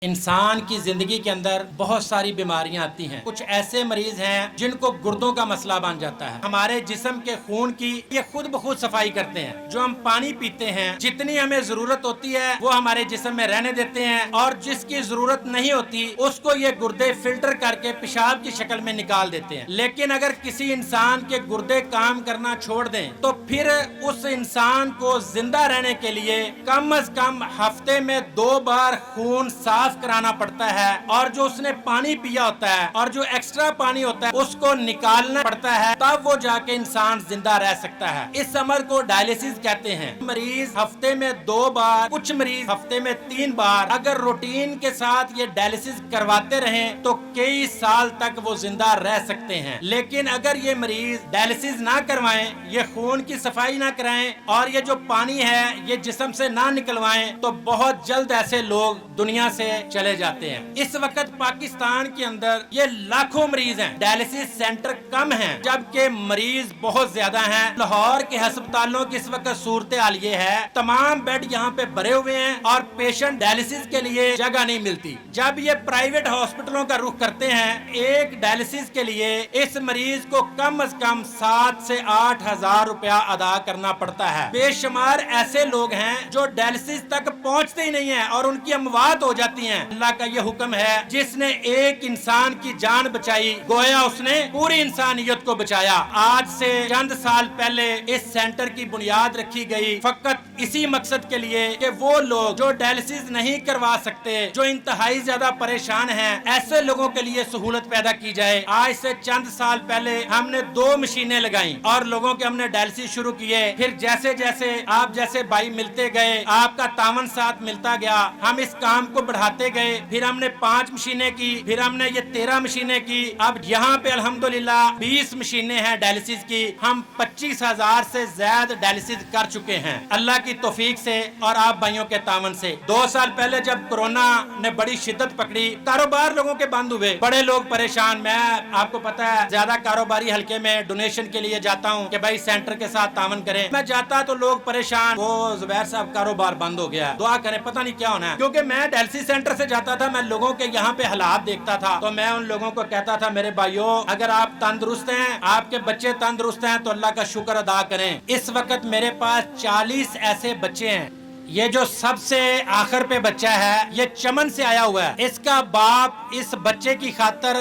انسان کی زندگی کے اندر بہت ساری بیماریاں آتی ہیں. کچھ ایسے مریض ہیں جن کو گردوں کا مسئلہ بن جاتا ہے. ہمارے جسم کے خون کی یہ خود بخود صفائی کرتے ہیں. جو ہم پانی پیتے ہیں جتنی ہمیں ضرورت ہوتی ہے وہ ہمارے جسم میں رہنے دیتے ہیں، اور جس کی ضرورت نہیں ہوتی اس کو یہ گردے فلٹر کر کے پیشاب کی شکل میں نکال دیتے ہیں. لیکن اگر کسی انسان کے گردے کام کرنا چھوڑ دیں تو پھر اس انسان کو زندہ رہنے کے لیے کم از کم ہفتے میں 2 بار خون صاف کرانا پڑتا ہے، اور جو اس نے پانی پیا ہوتا ہے اور جو ایکسٹرا پانی ہوتا ہے اس کو نکالنا پڑتا ہے، تب وہ جا کے انسان زندہ رہ سکتا ہے. اس عمل کو ڈائلیسس کہتے ہیں. مریض ہفتے میں 2 بار، کچھ مریض ہفتے میں 3 بار اگر روٹین کے ساتھ یہ ڈائلیسس کرواتے رہیں تو کئی سال تک وہ زندہ رہ سکتے ہیں. لیکن اگر یہ مریض ڈائلیسس نہ کروائیں، یہ خون کی صفائی نہ کرائیں اور یہ جو پانی ہے یہ جسم سے نہ نکلوائیں تو بہت جلد ایسے لوگ دنیا سے چلے جاتے ہیں. اس وقت پاکستان کے اندر یہ لاکھوں مریض ہیں. ڈائلیسس سینٹر کم ہیں جبکہ مریض بہت زیادہ ہیں. لاہور کے ہسپتالوں کی اس وقت صورتحال یہ ہے، تمام بیڈ یہاں پہ بھرے ہوئے ہیں اور پیشنٹ ڈائلیسس کے لیے جگہ نہیں ملتی. جب یہ پرائیویٹ ہاسپٹلوں کا رخ کرتے ہیں، ایک ڈائلیسس کے لیے اس مریض کو کم از کم 7 سے 8 ہزار روپیہ ادا کرنا پڑتا ہے. بے شمار ایسے لوگ ہیں جو ڈائلیسس تک پہنچتے ہی نہیں ہیں اور ان کی اموات ہو جاتی ہیں. اللہ کا یہ حکم ہے، جس نے ایک انسان کی جان بچائی گویا اس نے پوری انسانیت کو بچایا. آج سے چند سال پہلے اس سینٹر کی بنیاد رکھی گئی فقط اسی مقصد کے لیے کہ وہ لوگ جو ڈائلیسس نہیں کروا سکتے، جو انتہائی زیادہ پریشان ہیں، ایسے لوگوں کے لیے سہولت پیدا کی جائے. آج سے چند سال پہلے ہم نے 2 مشینیں لگائیں اور لوگوں کے ہم نے ڈائلیسس شروع کیے. پھر جیسے جیسے آپ جیسے بھائی ملتے گئے، آپ کا تعاون ساتھ ملتا گیا، ہم اس کام کو بڑھاتے گئے. پھر ہم نے 5 مشینیں کی، پھر ہم نے یہ 13 مشینیں کی. اب یہاں پہ الحمدللہ 20 مشینیں ہیں ڈائلیسس کی. ہم 25,000 سے زیادہ ڈائلیسس کر چکے ہیں اللہ کی توفیق سے اور آپ بھائیوں کے تعاون سے. 2 سال پہلے جب کورونا نے بڑی شدت پکڑی، کاروبار لوگوں کے بند ہوئے، بڑے لوگ پریشان. میں آپ کو پتا ہے زیادہ کاروباری حلقے میں ڈونیشن کے لیے جاتا ہوں کہ بھائی سینٹر کے ساتھ تعاون کریں. میں جاتا تو لوگ پریشان، وہ زبیر صاحب کاروبار بند ہو گیا، دعا کریں پتہ نہیں کیا ہونا ہے. کیونکہ میں ڈائلیسس سینٹر سے جاتا تھا، میں لوگوں کے یہاں پہ حالات دیکھتا تھا تو میں ان لوگوں کو کہتا تھا میرے بھائیوں، اگر آپ تندرست ہیں، آپ کے بچے تندرست ہیں تو اللہ کا شکر ادا کریں. اس وقت میرے پاس 40 ایسے بچے ہیں. یہ جو سب سے آخر پہ بچہ ہے یہ چمن سے آیا ہوا ہے. اس کا باپ اس بچے کی خاطر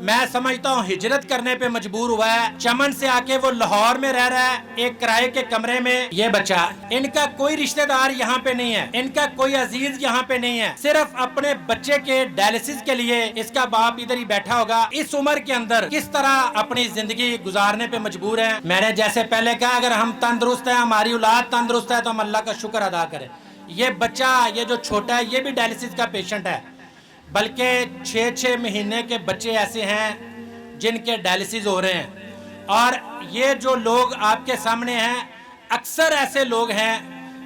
میں سمجھتا ہوں ہجرت کرنے پہ مجبور ہوا ہے. چمن سے آ کے وہ لاہور میں رہ رہا ہے ایک کرائے کے کمرے میں. یہ بچہ، ان کا کوئی رشتہ دار یہاں پہ نہیں ہے، ان کا کوئی عزیز یہاں پہ نہیں ہے، صرف اپنے بچے کے ڈائلیسس کے لیے اس کا باپ ادھر ہی بیٹھا ہوگا. اس عمر کے اندر کس طرح اپنی زندگی گزارنے پہ مجبور ہے. میں نے جیسے پہلے کہا، اگر ہم تندرست ہیں، ہماری اولاد تندرست ہے تو ہم اللہ کا شکر ادا کریں. یہ بچہ، یہ جو چھوٹا ہے، یہ بھی ڈائلیسس کا پیشنٹ ہے. بلکہ 6 مہینے کے بچے ایسے ہیں جن کے ڈائلیسس ہو رہے ہیں. اور یہ جو لوگ آپ کے سامنے ہیں اکثر ایسے لوگ ہیں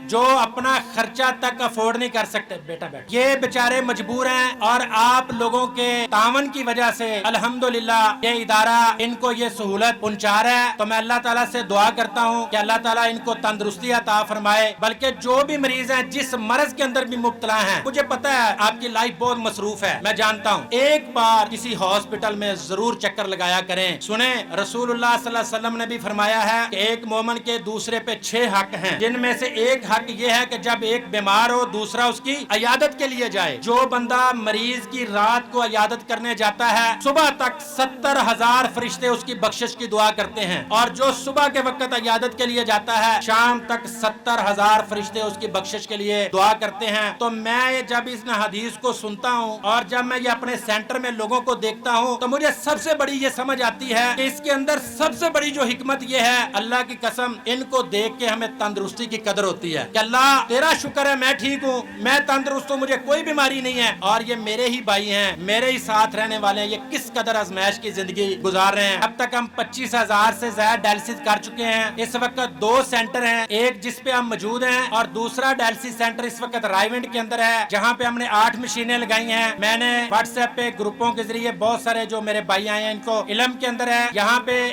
جو اپنا خرچہ تک افورڈ نہیں کر سکتے. بیٹا بیٹا، یہ بیچارے مجبور ہیں اور آپ لوگوں کے تعاون کی وجہ سے الحمدللہ یہ ادارہ ان کو یہ سہولت پہنچا رہا ہے. تو میں اللہ تعالیٰ سے دعا کرتا ہوں کہ اللہ تعالیٰ ان کو تندرستی عطا فرمائے. بلکہ جو بھی مریض ہیں، جس مرض کے اندر بھی مبتلا ہیں، مجھے پتا ہے آپ کی لائف بہت مصروف ہے، میں جانتا ہوں، ایک بار کسی ہاسپٹل میں ضرور چکر لگایا کریں. سنیں، رسول اللہ صلی اللہ علیہ وسلم نے بھی فرمایا ہے کہ ایک مومن کے دوسرے پہ 6 حق ہیں، جن میں سے ایک حق یہ ہے کہ جب ایک بیمار ہو دوسرا اس کی عیادت کے لیے جائے. جو بندہ مریض کی رات کو عیادت کرنے جاتا ہے، صبح تک 70,000 فرشتے اس کی بخشش کی دعا کرتے ہیں، اور جو صبح کے وقت عیادت کے لیے جاتا ہے شام تک 70,000 فرشتے اس کی بخشش کے لیے دعا کرتے ہیں. تو میں جب اس حدیث کو سنتا ہوں اور جب میں یہ اپنے سینٹر میں لوگوں کو دیکھتا ہوں تو مجھے سب سے بڑی یہ سمجھ آتی ہے کہ اس کے اندر سب سے بڑی جو حکمت یہ ہے، اللہ کی قسم ان کو دیکھ کے ہمیں تندرستی کی قدر ہوتی ہے کہ اللہ تیرا شکر ہے میں ٹھیک ہوں، میں تندرست ہوں، مجھے کوئی بیماری نہیں ہے، اور یہ میرے ہی بھائی ہیں، میرے ہی ساتھ رہنے والے ہیں. یہ کس قدر آزمائش کی زندگی گزار رہے ہیں. اب تک ہم 25,000 سے زیادہ ڈائلیسس کر چکے ہیں. اس وقت 2 سینٹر ہیں، ایک جس پہ ہم موجود ہیں اور دوسرا ڈائلیسس سینٹر اس وقت رائیونڈ کے اندر ہے جہاں پہ ہم نے 8 مشینیں لگائی ہیں. میں نے واٹس ایپ پہ گروپوں کے ذریعے بہت سارے جو میرے بھائی آئے ہیں ان کو علم کے اندر ہے. یہاں پہ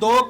2